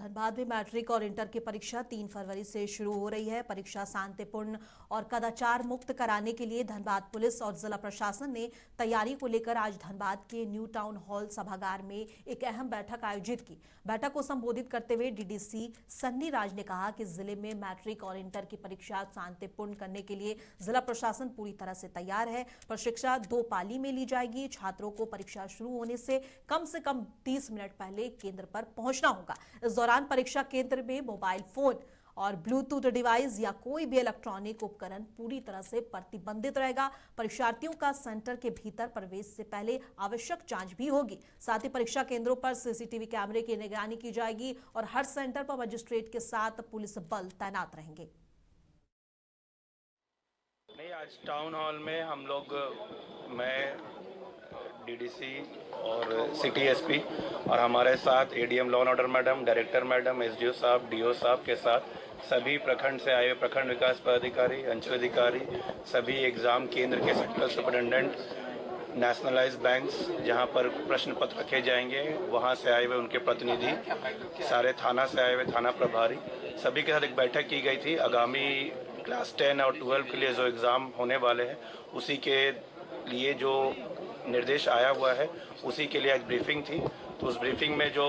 धनबाद में मैट्रिक और इंटर की परीक्षा 3 फरवरी से शुरू हो रही है। परीक्षा शांतिपूर्ण और कदाचार मुक्त कराने के लिए धनबाद पुलिस और जिला प्रशासन ने तैयारी को लेकर आज धनबाद के न्यू टाउन हॉल सभागार में एक अहम बैठक आयोजित की। बैठक को संबोधित करते हुए डीडीसी सन्नी राज ने कहा कि जिले में मैट्रिक और इंटर की परीक्षा शांतिपूर्ण करने के लिए जिला प्रशासन पूरी तरह से तैयार है। परीक्षा 2 पाली में ली जाएगी। छात्रों को परीक्षा शुरू होने से कम 30 मिनट पहले केंद्र पर पहुंचना होगा। इस दौरान परीक्षा केंद्र में मोबाइल फोन और ब्लूटूथ डिवाइस या कोई भी इलेक्ट्रॉनिक उपकरण पूरी तरह से प्रतिबंधित रहेगा। परीक्षार्थियों का सेंटर के भीतर प्रवेश से पहले आवश्यक जांच भी होगी। साथ ही परीक्षा केंद्रों पर सीसीटीवी कैमरे की निगरानी की जाएगी और हर सेंटर पर मजिस्ट्रेट के साथ पुलिस बल तैनात रहेंगे। नहीं, आज टाउन हॉल में हम लोग मैं डीडीसी और सिटी एसपी और हमारे साथ ADM law and order madam, director madam, SDO साहब, डीओ साहब के साथ सभी प्रखंड से आए हुए प्रखंड विकास पदाधिकारी, अंचल अधिकारी, सभी एग्जाम केंद्र के सेक्टर सुपरिटेंडेंट, नेशनलाइज बैंक्स जहां पर प्रश्न पत्र रखे जाएंगे वहां से आए हुए उनके प्रतिनिधि, सारे थाना से आए हुए थाना प्रभारी, सभी के साथ एक बैठक की गई थी। आगामी क्लास 10 और 12 के लिए जो एग्ज़ाम होने वाले हैं उसी के लिए जो निर्देश आया हुआ है उसी के लिए आज ब्रीफिंग थी। तो उस ब्रीफिंग में जो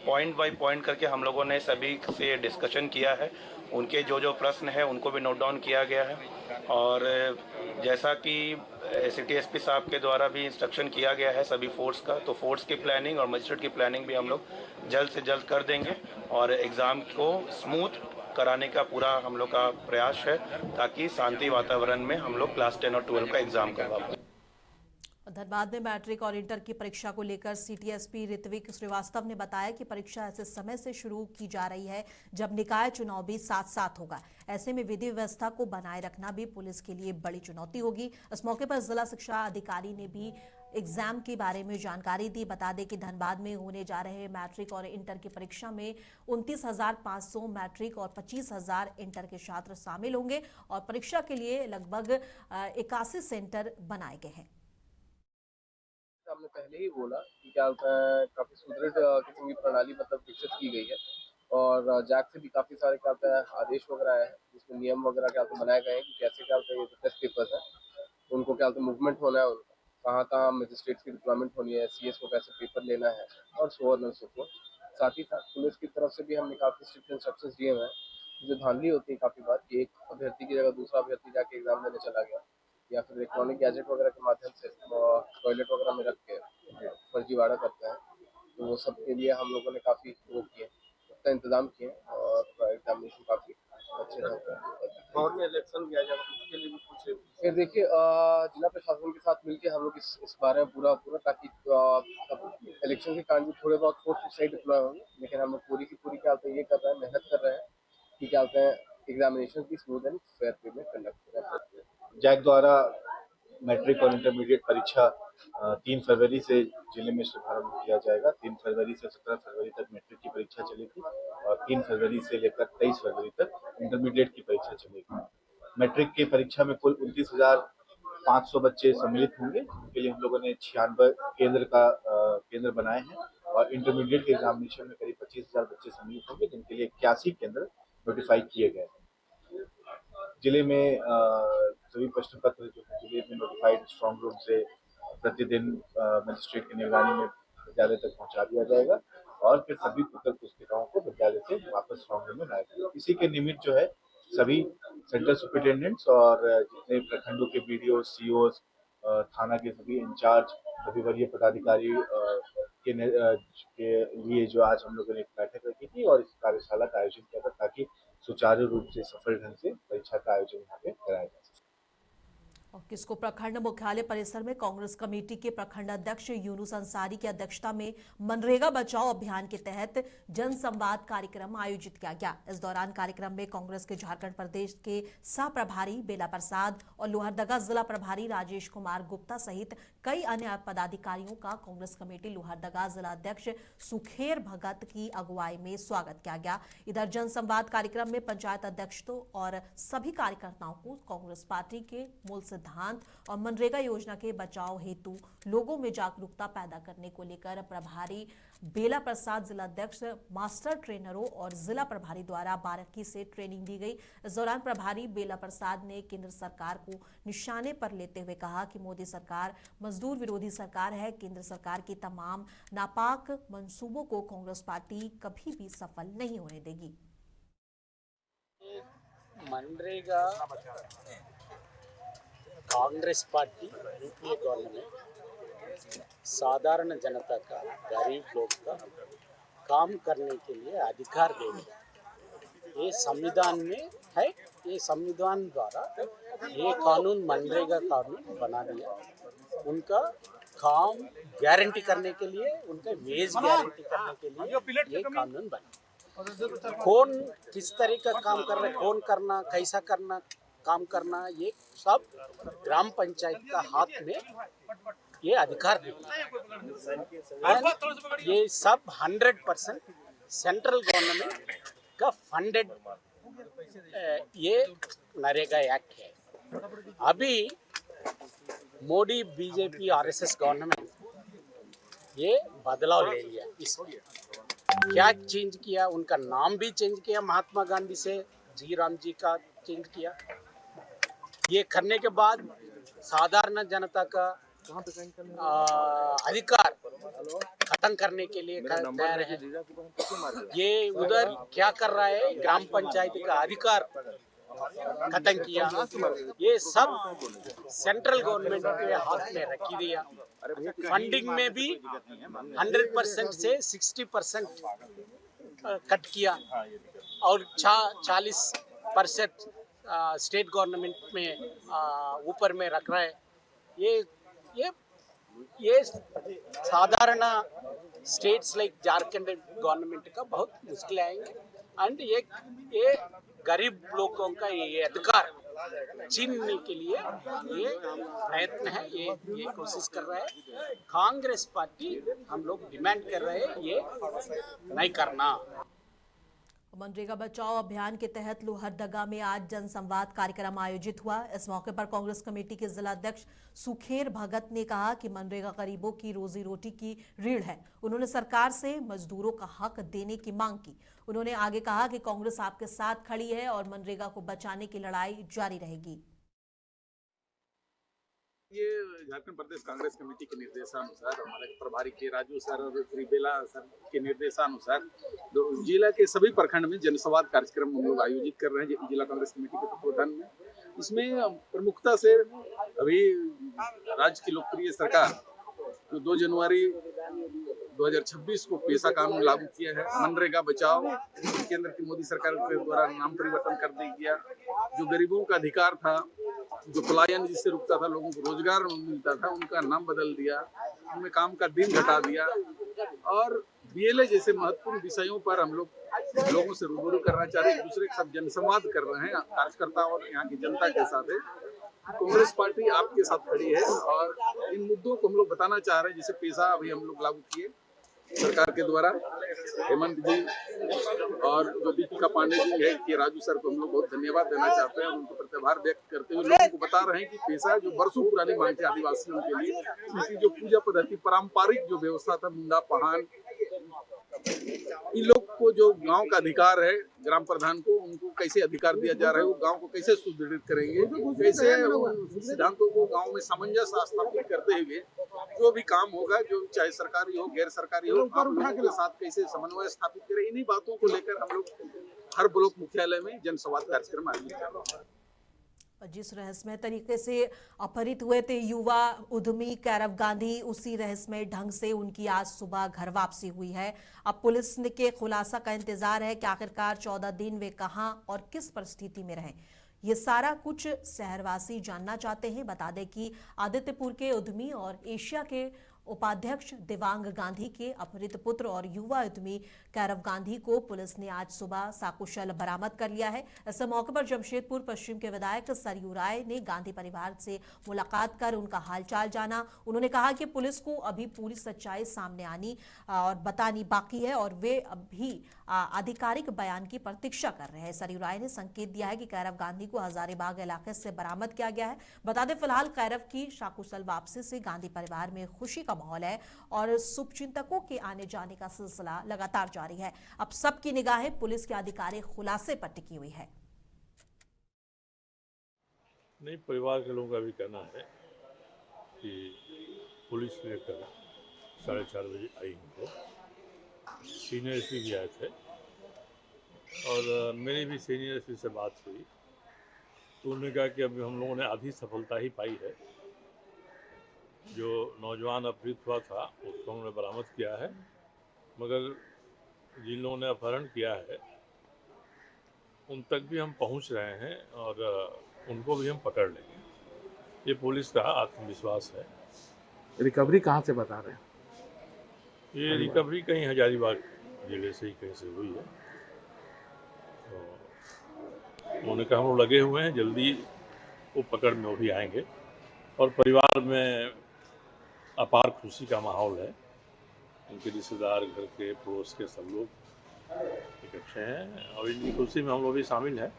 पॉइंट बाय पॉइंट करके हम लोगों ने सभी से डिस्कशन किया है, उनके जो जो प्रश्न है उनको भी नोट डाउन किया गया है। और जैसा कि सिटी एसपी साहब के द्वारा भी इंस्ट्रक्शन किया गया है सभी फोर्स का, तो फोर्स की प्लानिंग और मजिस्ट्रेट की प्लानिंग भी हम लोग जल्द से जल्द कर देंगे और एग्ज़ाम को स्मूथ कराने का पूरा हम लोग का प्रयास है ताकि शांति वातावरण में हम लोग क्लास 10 और 12 का एग्ज़ाम करवा पाएं। धनबाद में मैट्रिक और इंटर की परीक्षा को लेकर सीटीएसपी ऋत्विक श्रीवास्तव ने बताया कि परीक्षा ऐसे समय से शुरू की जा रही है जब निकाय चुनाव भी साथ साथ होगा। ऐसे में विधि व्यवस्था को बनाए रखना भी पुलिस के लिए बड़ी चुनौती होगी। इस मौके पर जिला शिक्षा अधिकारी ने भी एग्जाम के बारे में जानकारी दी। बता दें कि धनबाद में होने जा रहे मैट्रिक और इंटर की परीक्षा में 29,500 मैट्रिक और 25,000 इंटर के छात्र शामिल होंगे और परीक्षा के लिए लगभग 81 सेंटर बनाए गए हैं। हमने पहले ही बोला कि क्या होता है, काफी सुदृढ़ किस्म की प्रणाली मतलब विकसित की गई है और जैक से भी काफी सारे क्या होता है आदेश वगैरह है जिसमें नियम वगैरह क्या होता है बनाए गए हैं कि कैसे क्या होता है ये जो टेस्ट पेपर्स है उनको क्या होता है मूवमेंट होना है, उनका कहाँ कहाँ मजिस्ट्रेट्स की डिप्लॉयमेंट होनी है, सीएस को कैसे पेपर लेना है और so on and so fourth. साथ ही साथ पुलिस की तरफ से भी हमने काफी स्ट्रिक्ट इंस्ट्रक्शंस दिए हुए हैं। जो धांधली होती है काफी बार कि एक अभ्यर्थी की जगह दूसरा अभ्यर्थी जाके एग्जाम देने चला गया या फिर इलेक्ट्रॉनिक गैजेट वगैरह के माध्यम से टॉयलेट वगैरह में रख के फर्जीवाड़ा करते हैं, तो वो सब के लिए हम लोगों ने काफ़ी वो किए, उसका इंतजाम किए और एग्जामिनेशन काफ़ी अच्छे ढंग से और में इलेक्शन किया जाएगा उसके लिए भी कुछ फिर देखिए जिला प्रशासन के साथ मिलकर हम लोग इस बारे में पूरा ताकि इलेक्शन के कारण भी थोड़े बहुत फोर्स साइड डिप्लॉय होंगे, लेकिन हम लोग पूरी की पूरी क्या होता है ये कर रहे हैं, मेहनत कर रहे हैं कि क्या होता है एग्जामिनेशन की स्मूथ एंड फेयर वे में कंडक्ट करें। जैक द्वारा मैट्रिक और इंटरमीडिएट परीक्षा 3 फरवरी से जिले में शुभारंभ किया जाएगा। 3 फरवरी से 17 फरवरी तक मैट्रिक की परीक्षा चलेगी और 3 फरवरी से लेकर 23 फरवरी तक इंटरमीडिएट की परीक्षा चलेगी। मैट्रिक की परीक्षा में कुल 29,500 बच्चे सम्मिलित होंगे। इसके लिए हम लोगों ने 96 केंद्र बनाए हैं और इंटरमीडिएट के एग्जामिनेशन में करीब 25,000 बच्चे सम्मिलित होंगे, जिनके लिए 81 केंद्र नोटिफाई किए गए। जिले में सभी प्रश्न पत्र जो जिले में नोटिफाइड स्ट्रॉन्ग रूम से प्रतिदिन मजिस्ट्रेट की निगरानी में विद्यालय तक पहुंचा दिया जाएगा और फिर सभी उत्तर पुस्तिकाओं को विद्यालय से वापस स्ट्रॉन्ग रूम में लाया जाएगा। इसी के निमित्त जो है सभी सेंटर सुपरिटेंडेंट्स और जितने प्रखंडों के बीडीओ, सीओ, थाना के सभी इंचार्ज, सभी वरीय पदाधिकारी के लिए जो आज हम लोगों ने एक बैठक रखी थी और इस कार्यशाला का आयोजन किया था ताकि सुचारू रूप से सफल ढंग से परीक्षा का आयोजन यहाँ पे कराया जा सके। और किसको प्रखंड मुख्यालय परिसर में कांग्रेस कमेटी के प्रखंड अध्यक्ष यूनुस अंसारी की अध्यक्षता में मनरेगा बचाओ अभियान के तहत जनसंवाद कार्यक्रम आयोजित किया गया। इस दौरान कार्यक्रम में कांग्रेस के झारखंड प्रदेश के सह प्रभारी बेला प्रसाद और लोहरदगा जिला प्रभारी राजेश कुमार गुप्ता सहित कई अन्य पदाधिकारियों का कांग्रेस कमेटी लोहरदगा जिला अध्यक्ष सुखेर भगत की अगुवाई में स्वागत किया गया। इधर जनसंवाद कार्यक्रम में पंचायत अध्यक्षों और सभी कार्यकर्ताओं को कांग्रेस पार्टी के मूल सिद्धांत और मनरेगा योजना के बचाव हेतु लोगों में जागरूकता पैदा करने को लेकर प्रभारी बेला प्रसाद जिलाध्यक्ष मास्टर ट्रेनरों और जिला प्रभारी द्वारा बारीकी से ट्रेनिंग दी गई। इस दौरान प्रभारी बेला प्रसाद ने केंद्र सरकार को निशाने पर लेते हुए कहा कि मोदी सरकार मजदूर विरोधी सरकार है। केंद्र सरकार की तमाम नापाक मंसूबों को कांग्रेस पार्टी कभी भी सफल नहीं होने देगी। MNREGA Congress party UPA government साधारण जनता का, गरीब लोग का काम करने के लिए अधिकार देगी। ये संविधान में है। ये संविधान द्वारा ये कानून मनरेगा कानून बना दिया। उनका काम गारंटी करने के लिए, उनका वेज गारंटी करने के लिए ये कानून बना। कौन किस तरह का काम कर रहा है, कौन करना, कैसा करना, काम करना, ये सब ग्राम पंचायत का हाथ में ये अधिकार देगा। ये सब 100% सेंट्रल गवर्नमेंट का फंडेड ये नरेगा एक्ट है। अभी मोदी बीजेपी आरएसएस गवर्नमेंट ये बदलाव ले लिया। इसमें क्या चेंज किया, उनका नाम भी चेंज किया, महात्मा गांधी से जी राम जी का चेंज किया। ये करने के बाद साधारण जनता का अधिकार खत्म करने के लिए तैयार है। ये उधर क्या कर रहा है, ग्राम पंचायत का अधिकार खत्म किया। ये सब सेंट्रल गवर्नमेंट के हाथ में रखी दिया। फंडिंग में भी 100% से 60% कट किया और 40% स्टेट गवर्नमेंट में ऊपर में रख रहा है। ये साधारण स्टेट्स लाइक झारखंड गवर्नमेंट का बहुत मुश्किल आएंगे। एंड ये गरीब लोगों का ये अधिकार छीनने के लिए ये प्रयत्न है, ये कोशिश कर रहा है। कांग्रेस पार्टी हम लोग डिमांड कर रहे हैं ये नहीं करना। मनरेगा बचाओ अभियान के तहत लोहरदगा में आज जनसंवाद कार्यक्रम आयोजित हुआ। इस मौके पर कांग्रेस कमेटी के जिलाध्यक्ष सुखेर भगत ने कहा कि मनरेगा गरीबों की रोजी रोटी की रीढ़ है। उन्होंने सरकार से मजदूरों का हक देने की मांग की। उन्होंने आगे कहा कि कांग्रेस आपके साथ खड़ी है और मनरेगा को बचाने की लड़ाई जारी रहेगी। ये झारखंड प्रदेश कांग्रेस कमेटी के निर्देशानुसार हमारे प्रभारी के राजू सर और श्री बेला सर के निर्देशानुसार जिला के सभी प्रखंड में जनसंवाद कार्यक्रम हम लोग आयोजित कर रहे हैं जिला कांग्रेस कमेटी के तत्वावधान में। इसमें प्रमुखता से अभी राज्य की लोकप्रिय सरकार जो 2 जनवरी 2026 को पेशा कानून लागू किया है, मनरेगा बचाओ, केंद्र की मोदी सरकार के द्वारा नाम परिवर्तन कर दिया गया। जो गरीबों का अधिकार था, जो पलायन जिससे रुकता था, लोगों को रोजगार मिलता था, उनका नाम बदल दिया, उनमें काम का दिन घटा दिया और बीएलए जैसे महत्वपूर्ण विषयों पर हम लोग लोगों से रूबरू करना चाह रहे हैं। एक दूसरे के साथ जनसंवाद कर रहे हैं कार्यकर्ता और यहाँ की जनता के साथ है। कांग्रेस पार्टी आपके साथ खड़ी है और इन मुद्दों को हम लोग बताना चाह रहे हैं। जैसे पेशा अभी हम लोग लागू किए सरकार के द्वारा, हेमंत जी और जो दीपिका पांडे जी है कि राजू सर को हम लोग बहुत धन्यवाद देना चाहते हैं। उनको प्रतिभार व्यक्त करते हुए लोगों को बता रहे हैं कि पेशा जो बरसों पुरानी मांग थी आदिवासियों के लिए, उनकी जो पूजा पद्धति पारंपरिक जो व्यवस्था था, मुंडा पहान, इन लोग को जो गांव का अधिकार है, ग्राम प्रधान को उनको कैसे अधिकार दिया जा रहा है, वो गांव को कैसे सुदृढ़ करेंगे, कैसे सिद्धांतों को गांव में सामंजस्य स्थापित करते हुए जो भी काम होगा, जो चाहे सरकारी हो गैर सरकारी हो, आप लोगों के साथ कैसे समन्वय स्थापित करें, इन्हीं बातों को लेकर हम लोग हर ब्लॉक मुख्यालय में जनसंवाद कार्यक्रम आयोजित कर रहे हैं। जिस रहस्यमय तरीके से अपहरित हुए थे युवा उद्यमी कैरव गांधी, उसी रहस्यमय ढंग से उनकी आज सुबह घर वापसी हुई है। अब पुलिस के खुलासा का इंतजार है कि आखिरकार 14 दिन वे कहां और किस परिस्थिति में रहे। ये सारा कुछ शहरवासी जानना चाहते हैं। बता दें कि आदित्यपुर के उद्यमी और एशिया के उपाध्यक्ष दिवांग गांधी के अपहृत पुत्र और युवा उद्यमी कैरव गांधी को पुलिस ने आज सुबह सकुशल बरामद कर लिया है। इस मौके पर जमशेदपुर पश्चिम के विधायक सरयू राय ने गांधी परिवार से मुलाकात कर उनका हालचाल जाना। उन्होंने कहा कि पुलिस को अभी पूरी सच्चाई सामने आनी और बतानी बाकी है और वे अभी आधिकारिक बयान की प्रतीक्षा कर रहे हैं। सरयू राय ने संकेत दिया है कि कैरव गांधी को हजारीबाग इलाके से बरामद किया गया है। बता दें फिलहाल कैरव की सकुशल वापसी से गांधी परिवार में खुशी का माहौल है और शुभचिंतकों के आने जाने का सिलसिला लगातार जारी है। अब सबकी निगाहें पुलिस के आधिकारिक खुलासे पर टिकी हुई है। नहीं, परिवार के लोगों का भी कहना है कि पुलिस लेकर 4:30 बजे आई उनको, सीनियर एसपी भी आए थे और मेरी भी सीनियर एसपी से बात हुई तो उन्होंने कहा कि अभी हम लोगों ने आधी सफलता ही पाई है। जो नौजवान अपहृत हुआ था उसको हमने बरामद किया है, मगर जिन लोगों ने अपहरण किया है उन तक भी हम पहुंच रहे हैं और उनको भी हम पकड़ लेंगे। ये पुलिस का आत्मविश्वास है। रिकवरी कहाँ से बता रहे हैं? ये रिकवरी कहीं हजारीबाग जिले से ही कहीं से हुई है। तो उन्होंने कहा हम लोग लगे हुए हैं, जल्दी वो पकड़ में वो भी आएंगे और परिवार में अपार खुशी का माहौल है। उनके रिश्तेदार, घर के, पड़ोस के सब लोग इकट्ठे हैं और इनकी खुशी में हम लोग भी शामिल हैं।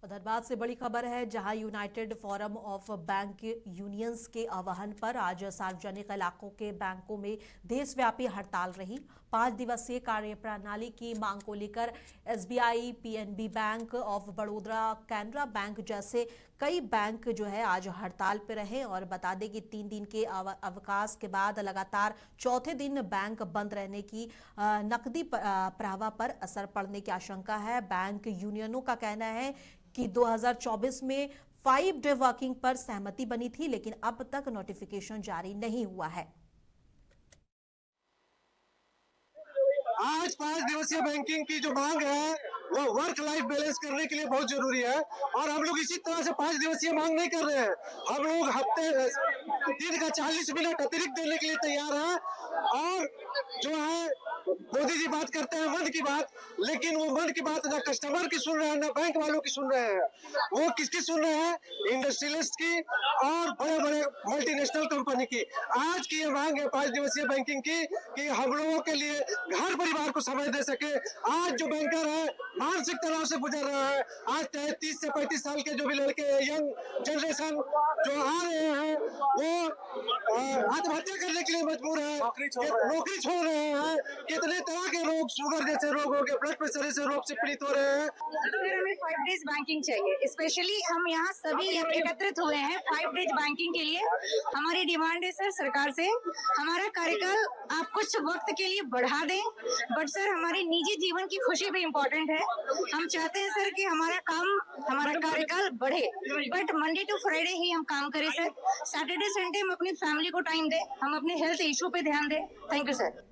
उधर बाद से बड़ी खबर है, जहां United forum of bank unions के आह्वान पर आज सार्वजनिक इलाकों के बैंकों में देशव्यापी हड़ताल रही। 5 दिवसीय कार्यप्रणाली की मांग को लेकर SBI, PNB bank of Baroda, Canara bank जैसे कई बैंक जो है आज हड़ताल पर रहे और बता दें कि 3 दिन के अवकाश के बाद लगातार चौथे दिन बैंक बंद रहने की नकदी प्रवाह पर असर पड़ने की आशंका है। बैंक यूनियनों का कहना है कि 2024 में 5 डे वर्किंग पर सहमति बनी थी, लेकिन अब तक नोटिफिकेशन जारी नहीं हुआ है। आज 5 दिवसीय बैंकिंग की जो मांग है वो वर्क लाइफ बैलेंस करने के लिए बहुत जरूरी है और हम लोग इसी तरह से 5 दिवसीय मांग नहीं कर रहे हैं। हम लोग हफ्ते दिन का 40 मिनट अतिरिक्त देने के लिए तैयार हैं और जो है मोदी जी बात करते हैं मन की बात, लेकिन वो मन की बात ना कस्टमर की सुन रहे हैं ना बैंक वालों की सुन रहे हैं। वो किसकी सुन रहे हैं? इंडस्ट्रियलिस्ट की और बड़े बड़े मल्टीनेशनल कंपनी की। आज की ये मांग है 5 दिवसीय बैंकिंग की कि हम लोगों के लिए घर परिवार को समय दे सके। आज जो बैंकर है मानसिक तनाव से गुजर रहा है। आज 30 से 35 साल के जो भी लड़के, यंग जनरेशन जो आ रहे हैं वो आत्महत्या करने के लिए मजबूर है, नौकरी छोड़ रहे हैं। कितने तरह के रोग, शुगर जैसे रोग हो गए, ब्लड प्रेशर जैसे रोग से पीड़ित हो रहे हैं। सर हमें 5 डेज बैंकिंग चाहिए। स्पेशली हम यहाँ सभी एकत्रित हुए हैं 5 डेज बैंकिंग के लिए। हमारी डिमांड है सर सरकार से, हमारा कार्यकाल आप कुछ वक्त के लिए बढ़ा दें, बट सर हमारे निजी जीवन की खुशी भी इम्पोर्टेंट है। हम चाहते हैं सर कि हमारा कार्यकाल बढ़े, बट मंडे टू फ्राइडे ही हम काम करें सर। सैटरडे संडे हम अपनी फैमिली को टाइम दें, हम अपने हेल्थ इशू पे ध्यान दें। Thank you sir.